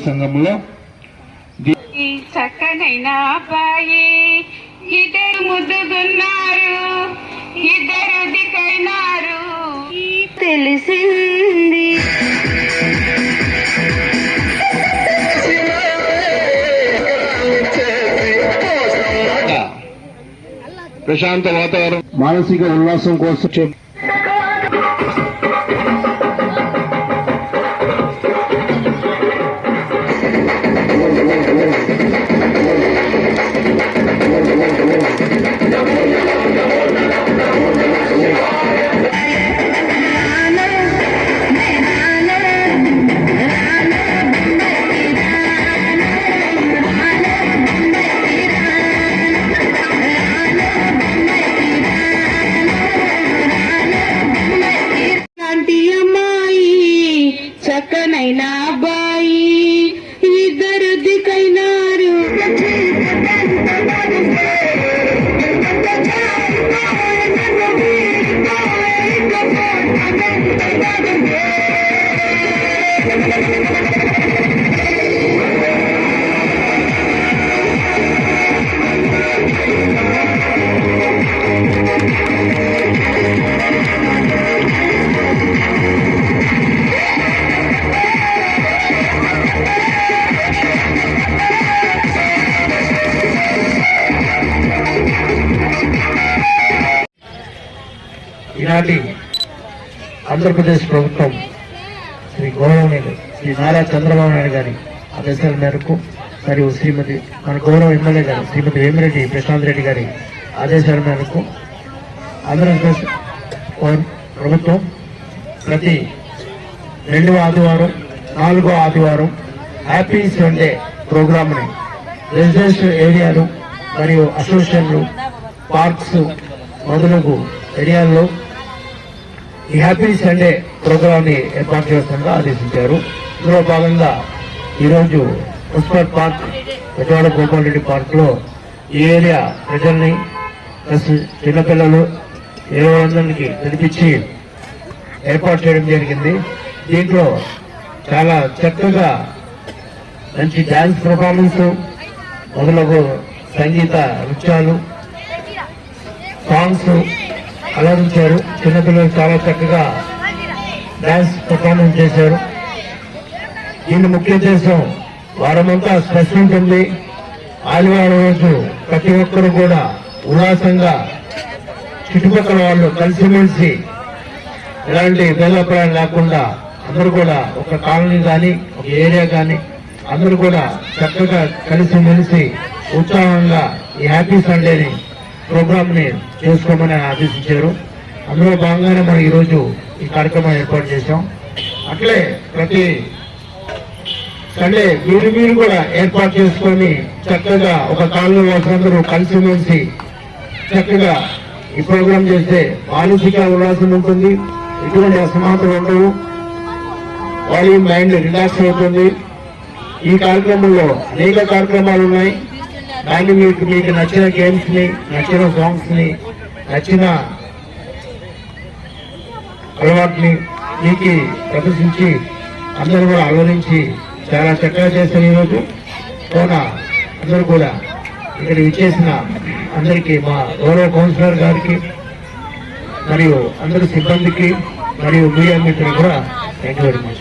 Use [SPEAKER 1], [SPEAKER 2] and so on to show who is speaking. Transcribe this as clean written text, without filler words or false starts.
[SPEAKER 1] సంఘంలో
[SPEAKER 2] చక్కనైన అబ్బాయి ఇద్దరు ముద్దుగున్నారు, ఇద్దరు దిక్కైనారు తెలిసింది.
[SPEAKER 1] ప్రశాంత వాతావరణం, మానసిక ఉల్లాసం కోసం
[SPEAKER 2] చక్కనైన అబ్బాయి ఇద్దరు దిక్కైనారు.
[SPEAKER 3] ఈనాటి ఆంధ్రప్రదేశ్ ప్రభుత్వం శ్రీ గౌరవనీయులు శ్రీ నారా చంద్రబాబు నాయుడు గారి ఆదేశాల మేరకు మరియు శ్రీమతి మన గౌరవ ఎమ్మెల్యే గారు శ్రీమతి వేమిరెడ్డి ప్రశాంత్ రెడ్డి గారి ఆదేశాల మేరకు ఆంధ్రప్రదేశ్ ప్రభుత్వం ప్రతి 2వ ఆదివారం 4వ ఆదివారం హ్యాపీ సండే ప్రోగ్రామ్ని రెసిడెన్షియల్ ఏరియాలు మరియు అసోసియేషన్లు, పార్క్స్ మొదలగు ఏరియాల్లో ఈ హ్యాపీ సండే ప్రోగ్రామ్ ని ఏర్పాటు చేస్తుండగా ఆదేశించారు. ఇందులో భాగంగా ఈరోజు municipal park, Peddavada Gopal Reddy park లో ఈ ఏరియా ప్రజల్ని చిన్నపిల్లలు 20 పిలిపించి ఏర్పాటు చేయడం జరిగింది. దీంట్లో చాలా చక్కగా మంచి డాన్స్ పర్ఫార్మెన్స్ మొదలగు సంగీత నృత్యాలు, సాంగ్స్ అలరించారు. చిన్నపిల్లలు చాలా చక్కగా డాన్స్ పర్ఫార్మెన్స్ చేశారు. దీని ముఖ్య ఉద్దేశం వారమంతా స్ట్రెస్ ఉంటుంది. ఆదివారం రోజు ప్రతి ఒక్కరు కూడా ఉల్లాసంగా చుట్టుపక్కల వాళ్ళు కలిసిమెలిసి ఎలాంటి భేదాభిప్రాయం లేకుండా అందరూ కూడా ఒక కాలనీ కానీ ఒక ఏరియా కానీ అందరూ కూడా చక్కగా కలిసిమెలిసి ఉత్సాహంగా ఈ హ్యాపీ సండేని ప్రోగ్రామ్ ని చేసుకోమని ఆదేశించారు. అందులో భాగంగానే మనం ఈరోజు ఈ కార్యక్రమం ఏర్పాటు చేశాం. అట్లే ప్రతి సండే మీరు కూడా ఏర్పాటు చేసుకొని చక్కగా ఒక కాలనీ వాళ్ళందరూ కలిసిమెలిసి చక్కగా ఈ ప్రోగ్రాం చేస్తే మానసిక ఉల్లాసం ఉంటుంది, ఎటువంటి అసమానతలు ఉండవు, బాడీ మైండ్ రిలాక్స్ అవుతుంది. ఈ కార్యక్రమంలో అనేక కార్యక్రమాలు ఉన్నాయి. దాన్ని మీకు నచ్చిన గేమ్స్ ని, నచ్చిన సాంగ్స్ ని, నచ్చిన అలవాటుని మీకు ప్రదర్శించి అందరూ కూడా అలవరించి చాలా చక్కగా చేస్తారు. ఈరోజు కోన అందరూ కూడా ఇక్కడ ఇచ్చేసిన అందరికీ మా గౌరవ కౌన్సిలర్ గారికి మరియు అందరి సిబ్బందికి మరియు మీడియా మిత్రులు కూడా థ్యాంక్ యూ వెరీ మచ్.